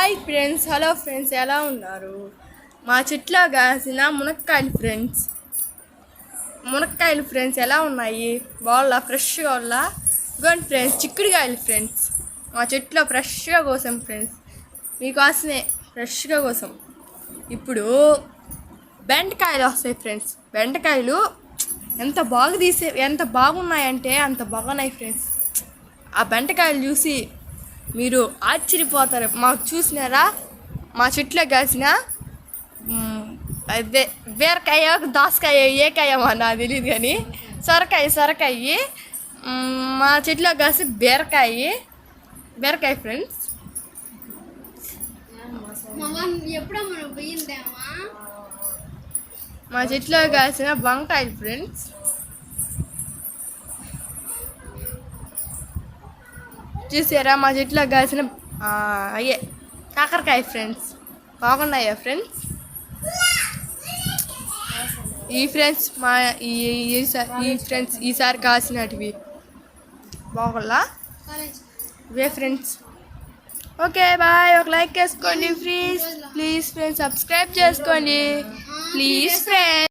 Hi friends, hello friends, ఎలా ఉన్నారు? మా చెట్లో కాసిన మునక్కాయలు ఫ్రెండ్స్ ఎలా ఉన్నాయి? బాగులా ఫ్రెష్గా వాళ్ళ ఇదిగోండి ఫ్రెండ్స్, చిక్కుడుకాయలు ఫ్రెండ్స్. మా చెట్లో ఫ్రెష్గా కోసాం ఫ్రెండ్స్, మీకోసమే ఫ్రెష్గా కోసాం. ఇప్పుడు బెండకాయలు వస్తాయి ఫ్రెండ్స్. బెండకాయలు ఎంత బాగున్నాయంటే అంత బాగున్నాయి ఫ్రెండ్స్. ఆ బెండకాయలు చూసి మీరు ఆశ్చర్యపోతారు. మాకు చూసినారా, మా చెట్లో కాసిన అదే బీరకాయ, దోసకాయ, ఏ కాయమో నాకు తెలియదు కానీ సొరకాయ మా చెట్లో కాసి బీరకాయ ఫ్రెండ్స్. మా చెట్లో కాసిన వంకాయలు ఫ్రెండ్స్. చూసారా, మా చెట్లో కాసిన అయ్యే కాకరకాయ ఫ్రెండ్స్. బాగున్నాయా ఫ్రెండ్స్? ఈ ఫ్రెండ్స్ ఈసారి కాసినటివి బాగుల్లా ఇవే ఫ్రెండ్స్. Okay bye. ఒక లైక్ వేసుకోండి ప్లీజ్ ఫ్రెండ్స్. సబ్స్క్రైబ్ చేసుకోండి ప్లీజ్ ఫ్రెండ్స్.